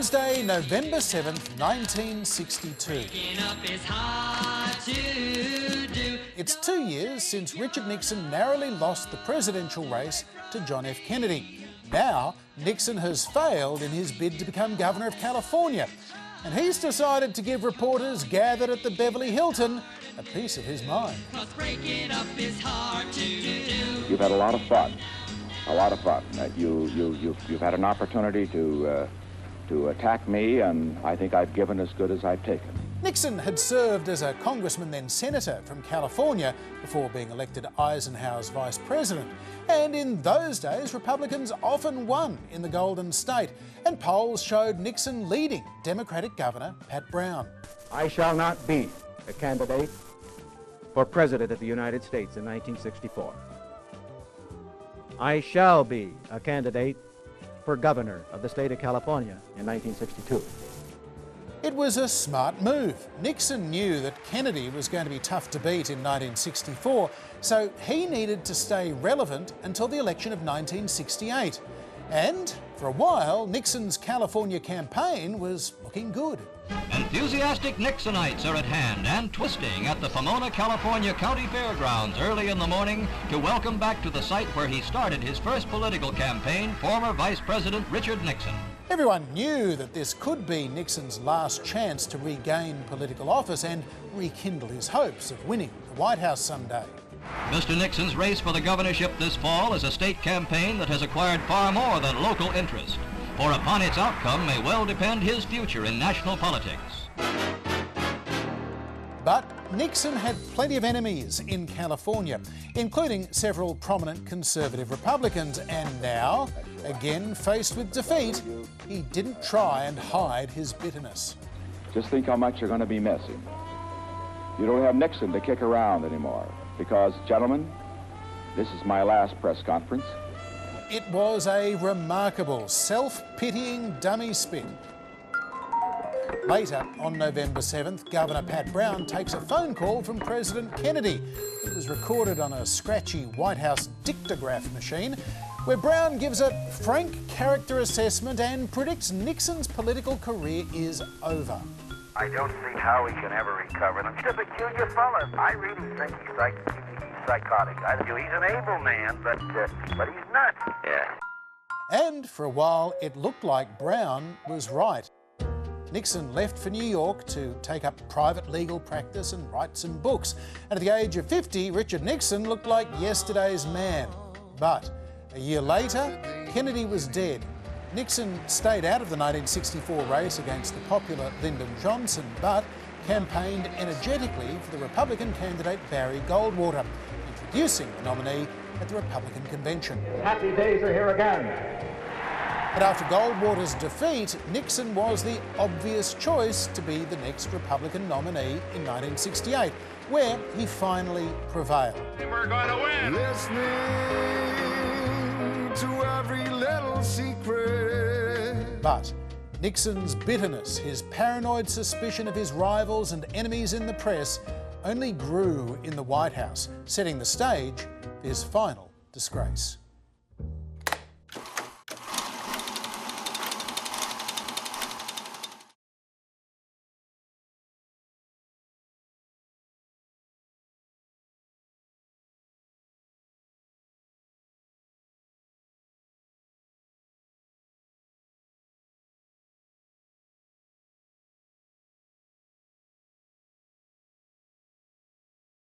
Wednesday, November 7th, 1962. It's 2 years since Richard Nixon narrowly lost the presidential race to John F. Kennedy. Now, Nixon has failed in his bid to become governor of California, and he's decided to give reporters gathered at the Beverly Hilton a piece of his mind. You've had a lot of fun. A lot of fun. You've had an opportunity to attack me, and I think I've given as good as I've taken. Nixon had served as a congressman, then senator from California, before being elected Eisenhower's vice president. And in those days, Republicans often won in the Golden State, and polls showed Nixon leading Democratic Governor Pat Brown. I shall not be a candidate for President of the United States in 1964. I shall be a candidate for Governor of the state of California in 1962. It was a smart move. Nixon knew that Kennedy was going to be tough to beat in 1964, so he needed to stay relevant until the election of 1968. And for a while, Nixon's California campaign was looking good. Enthusiastic Nixonites are at hand and twisting at the Pomona, California County Fairgrounds early in the morning to welcome back to the site where he started his first political campaign former Vice President Richard Nixon. Everyone knew that this could be Nixon's last chance to regain political office and rekindle his hopes of winning the White House someday. Mr. Nixon's race for the governorship this fall is a state campaign that has acquired far more than local interest, for upon its outcome may well depend his future in national politics. But Nixon had plenty of enemies in California, including several prominent conservative Republicans, and now, again faced with defeat, he didn't try and hide his bitterness. Just think how much you're going to be missing. You don't have Nixon to kick around anymore, because, gentlemen, this is my last press conference. It was a remarkable, self-pitying dummy spin. Later, on November 7th, Governor Pat Brown takes a phone call from President Kennedy. It was recorded on a scratchy White House dictograph machine, where Brown gives a frank character assessment and predicts Nixon's political career is over. I don't see how he can ever recover. He's a peculiar fellow. I really think he's psychotic. He's an able man, but he's nuts. Yeah. And for a while, it looked like Brown was right. Nixon left for New York to take up private legal practice and write some books. And at the age of 50, Richard Nixon looked like yesterday's man. But a year later, Kennedy was dead. Nixon stayed out of the 1964 race against the popular Lyndon Johnson, but campaigned energetically for the Republican candidate Barry Goldwater, introducing the nominee at the Republican convention. Happy days are here again. But after Goldwater's defeat, Nixon was the obvious choice to be the next Republican nominee in 1968, where he finally prevailed. We're going to win! Listening to every little secret. But Nixon's bitterness, his paranoid suspicion of his rivals and enemies in the press, only grew in the White House, setting the stage for his final disgrace.